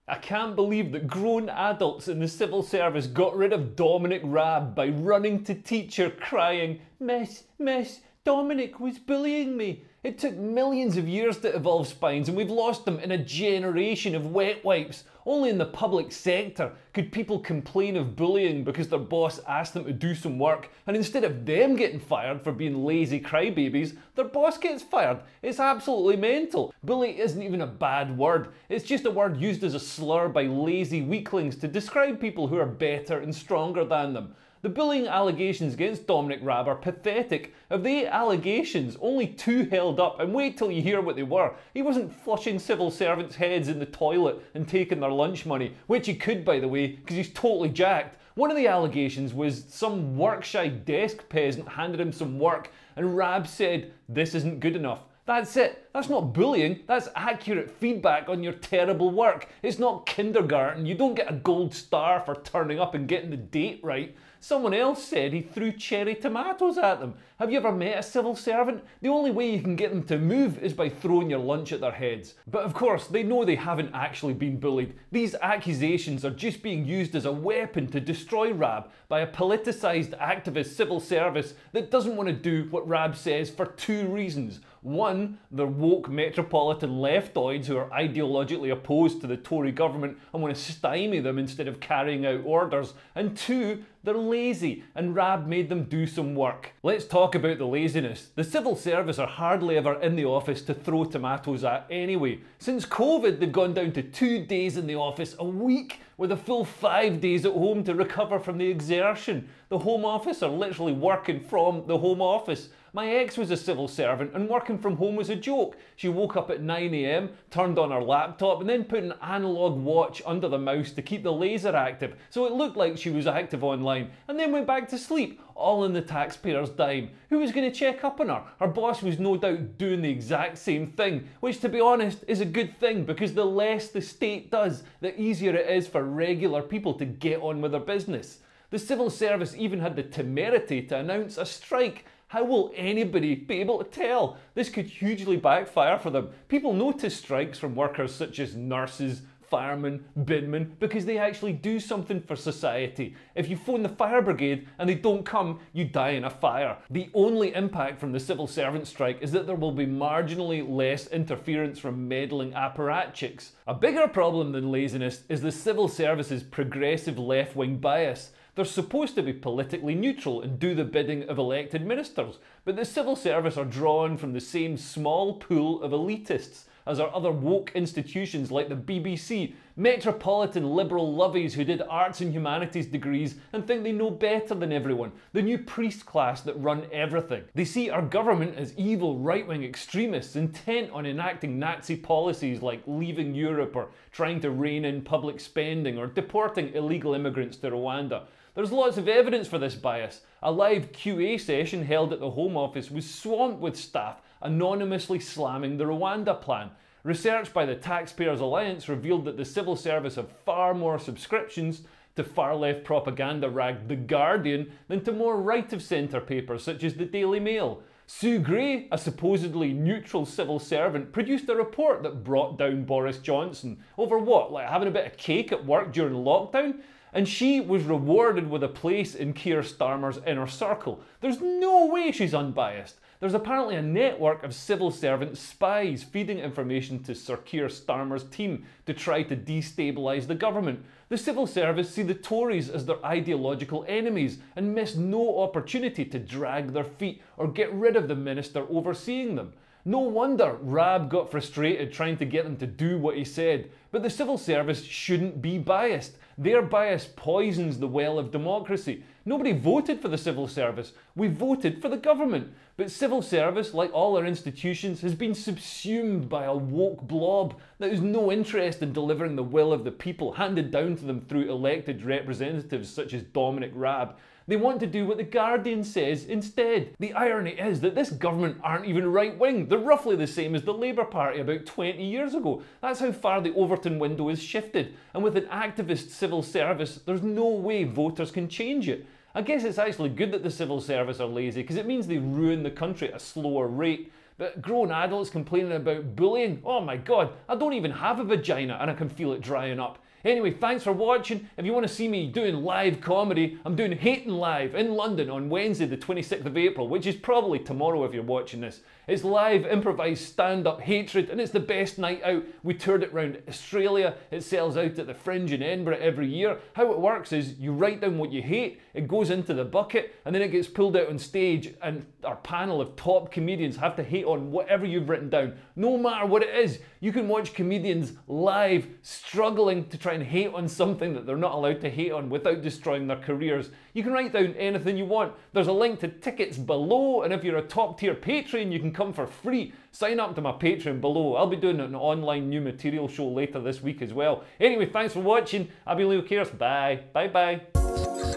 I can't believe that grown adults in the civil service got rid of Dominic Raab by running to teacher crying, "Miss, miss, Dominic was bullying me." It took millions of years to evolve spines and we've lost them in a generation of wet wipes. Only in the public sector could people complain of bullying because their boss asked them to do some work, and instead of them getting fired for being lazy crybabies, their boss gets fired. It's absolutely mental. Bully isn't even a bad word. It's just a word used as a slur by lazy weaklings to describe people who are better and stronger than them. The bullying allegations against Dominic Raab are pathetic. Of the 8 allegations, only 2 held up, and wait till you hear what they were. He wasn't flushing civil servants' heads in the toilet and taking their lunch money, which he could, by the way, because he's totally jacked. One of the allegations was some work-shy desk peasant handed him some work, and Raab said, "This isn't good enough." That's it. That's not bullying, that's accurate feedback on your terrible work. It's not kindergarten. You don't get a gold star for turning up and getting the date right. Someone else said he threw cherry tomatoes at them. Have you ever met a civil servant? The only way you can get them to move is by throwing your lunch at their heads. But of course, they know they haven't actually been bullied. These accusations are just being used as a weapon to destroy Raab by a politicised activist civil service that doesn't want to do what Raab says for 2 reasons. One, they're woke metropolitan leftoids who are ideologically opposed to the Tory government and want to stymie them instead of carrying out orders. And 2, they're lazy and Raab made them do some work. Let's talk about the laziness. The civil service are hardly ever in the office to throw tomatoes at anyway. Since COVID, they've gone down to 2 days in the office a week, with a full 5 days at home to recover from the exertion. The Home Office are literally working from the Home Office. My ex was a civil servant and working from home was a joke. She woke up at 9 AM, turned on her laptop and then put an analogue watch under the mouse to keep the laser active so it looked like she was active online, and then went back to sleep, all on the taxpayer's dime. Who was going to check up on her? Her boss was no doubt doing the exact same thing, which to be honest is a good thing because the less the state does, the easier it is for regular people to get on with their business. The civil service even had the temerity to announce a strike. How will anybody be able to tell? This could hugely backfire for them. People notice strikes from workers such as nurses, firemen, binmen, because they actually do something for society. If you phone the fire brigade and they don't come, you die in a fire. The only impact from the civil servant strike is that there will be marginally less interference from meddling apparatchiks. A bigger problem than laziness is the civil service's progressive left-wing bias. They're supposed to be politically neutral and do the bidding of elected ministers, but the civil service are drawn from the same small pool of elitists as are other woke institutions like the BBC, metropolitan liberal lovies who did arts and humanities degrees and think they know better than everyone, the new priest class that run everything. They see our government as evil right-wing extremists intent on enacting Nazi policies like leaving Europe or trying to rein in public spending or deporting illegal immigrants to Rwanda. There's lots of evidence for this bias. A live QA session held at the Home Office was swamped with staff anonymously slamming the Rwanda plan. Research by the Taxpayers Alliance revealed that the civil service have far more subscriptions to far-left propaganda rag The Guardian than to more right-of-centre papers such as the Daily Mail. Sue Gray, a supposedly neutral civil servant, produced a report that brought down Boris Johnson over what, like having a bit of cake at work during lockdown? And she was rewarded with a place in Keir Starmer's inner circle. There's no way she's unbiased. There's apparently a network of civil servant spies feeding information to Sir Keir Starmer's team to try to destabilise the government. The civil service see the Tories as their ideological enemies and miss no opportunity to drag their feet or get rid of the minister overseeing them. No wonder Raab got frustrated trying to get them to do what he said, but the civil service shouldn't be biased. Their bias poisons the well of democracy. Nobody voted for the civil service, we voted for the government. But civil service, like all our institutions, has been subsumed by a woke blob that has no interest in delivering the will of the people handed down to them through elected representatives such as Dominic Raab. They want to do what The Guardian says instead. The irony is that this government aren't even right-wing. They're roughly the same as the Labour Party about 20 years ago. That's how far the Overton window has shifted. And with an activist civil service, there's no way voters can change it. I guess it's actually good that the civil service are lazy because it means they ruin the country at a slower rate. But grown adults complaining about bullying? Oh my god, I don't even have a vagina and I can feel it drying up. Anyway, thanks for watching. If you want to see me doing live comedy, I'm doing Hating Live in London on Wednesday the 26th of April, which is probably tomorrow if you're watching this. It's live improvised stand-up hatred and it's the best night out. We toured it around Australia. It sells out at the Fringe in Edinburgh every year. How it works is you write down what you hate, it goes into the bucket and then it gets pulled out on stage and our panel of top comedians have to hate on whatever you've written down, no matter what it is. You can watch comedians live struggling to try and hate on something that they're not allowed to hate on without destroying their careers. You can write down anything you want. There's a link to tickets below, and if you're a top tier Patreon, you can come for free. Sign up to my Patreon below. I'll be doing an online new material show later this week as well. Anyway, thanks for watching. I've been Leo Kears. Bye. Bye bye.